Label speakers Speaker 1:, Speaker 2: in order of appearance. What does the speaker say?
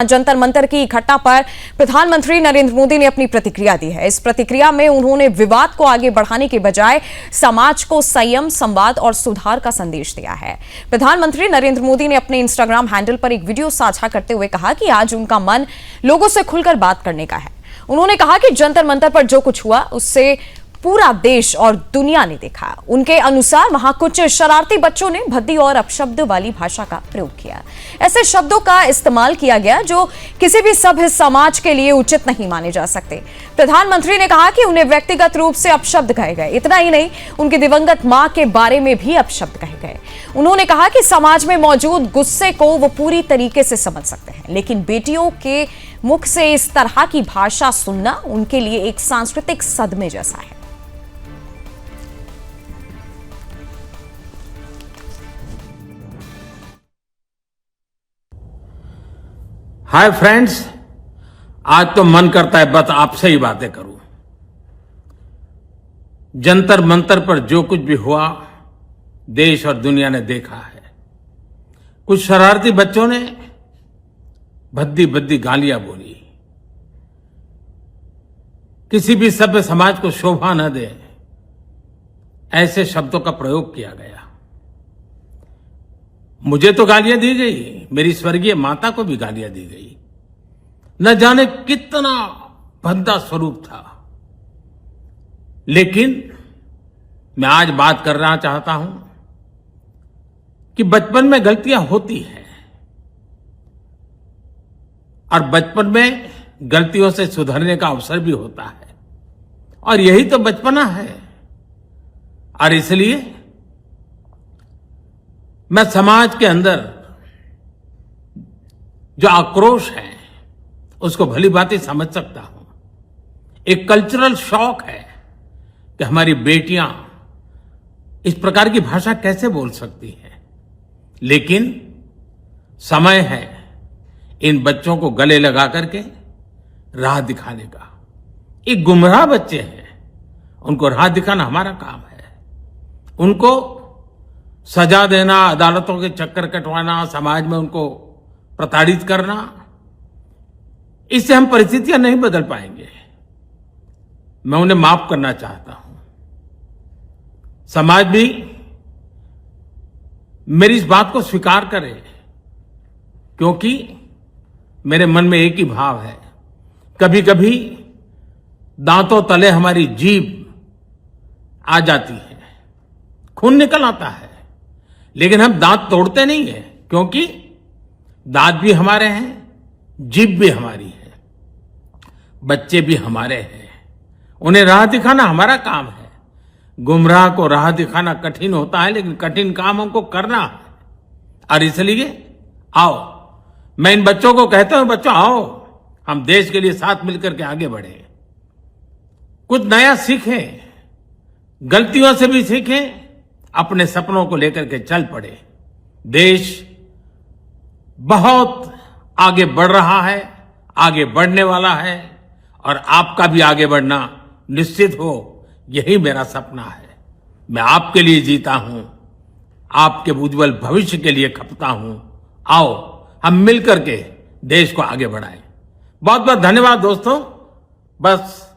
Speaker 1: जंतर मंतर की घटना पर प्रधानमंत्री नरेंद्र मोदी ने अपनी प्रतिक्रिया दी है। इस प्रतिक्रिया में उन्होंने विवाद को आगे बढ़ाने के बजाय समाज को संयम, संवाद और सुधार का संदेश दिया है। प्रधानमंत्री नरेंद्र मोदी ने अपने इंस्टाग्राम हैंडल पर एक वीडियो साझा करते हुए कहा कि आज उनका मन लोगों से खुलकर बात करने का है। उन्होंने कहा कि जंतर मंतर पर जो कुछ हुआ उससे पूरा देश और दुनिया ने देखा। उनके अनुसार वहां कुछ शरारती बच्चों ने भद्दी और अपशब्द वाली भाषा का प्रयोग किया। ऐसे शब्दों का इस्तेमाल किया गया जो किसी भी सभ्य समाज के लिए उचित नहीं माने जा सकते। प्रधानमंत्री ने कहा कि उन्हें व्यक्तिगत रूप से अपशब्द कहे गए। इतना ही नहीं, उनकी दिवंगत मां के बारे में भी अपशब्द कहे गए। उन्होंने कहा कि समाज में मौजूद गुस्से को वो पूरी तरीके से समझ सकते हैं, लेकिन बेटियों के मुख से इस तरह की भाषा सुनना उनके लिए एक सांस्कृतिक सदमे जैसा है।
Speaker 2: हाय फ्रेंड्स, आज तो मन करता है बस आपसे ही बातें करूं। जंतर मंतर पर जो कुछ भी हुआ देश और दुनिया ने देखा है। कुछ शरारती बच्चों ने भद्दी भद्दी गालियां बोली। किसी भी सभ्य समाज को शोभा न दे ऐसे शब्दों का प्रयोग किया गया। मुझे तो गालियां दी गई, मेरी स्वर्गीय माता को भी गालियां दी गई। न जाने कितना भद्दा स्वरूप था, लेकिन मैं आज बात करना चाहता हूं कि बचपन में गलतियां होती हैं और बचपन में गलतियों से सुधरने का अवसर भी होता है, और यही तो बचपना है। और इसलिए मैं समाज के अंदर जो आक्रोश है उसको भली भांति समझ सकता हूं। एक कल्चरल शॉक है कि हमारी बेटियां इस प्रकार की भाषा कैसे बोल सकती हैं, लेकिन समय है इन बच्चों को गले लगा करके राह दिखाने का। एक गुमराह बच्चे हैं, उनको राह दिखाना हमारा काम है। उनको सजा देना, अदालतों के चक्कर कटवाना, समाज में उनको प्रताड़ित करना, इससे हम परिस्थितियां नहीं बदल पाएंगे। मैं उन्हें माफ करना चाहता हूं। समाज भी मेरी इस बात को स्वीकार करे, क्योंकि मेरे मन में एक ही भाव है। कभी कभी दांतों तले हमारी जीभ आ जाती है, खून निकल आता है, लेकिन हम दांत तोड़ते नहीं है, क्योंकि दांत भी हमारे हैं, जीभ भी हमारी है, बच्चे भी हमारे हैं। उन्हें राह दिखाना हमारा काम है। गुमराह को राह दिखाना कठिन होता है, लेकिन कठिन काम हमको करना है। और इसलिए आओ, मैं इन बच्चों को कहता हूं, बच्चों आओ, हम देश के लिए साथ मिलकर के आगे बढ़े, कुछ नया सीखें, गलतियों से भी सीखें, अपने सपनों को लेकर के चल पड़े। देश बहुत आगे बढ़ रहा है, आगे बढ़ने वाला है, और आपका भी आगे बढ़ना निश्चित हो, यही मेरा सपना है। मैं आपके लिए जीता हूं, आपके उज्जवल भविष्य के लिए खपता हूं। आओ हम मिलकर के देश को आगे बढ़ाएं। बहुत बहुत धन्यवाद दोस्तों। बस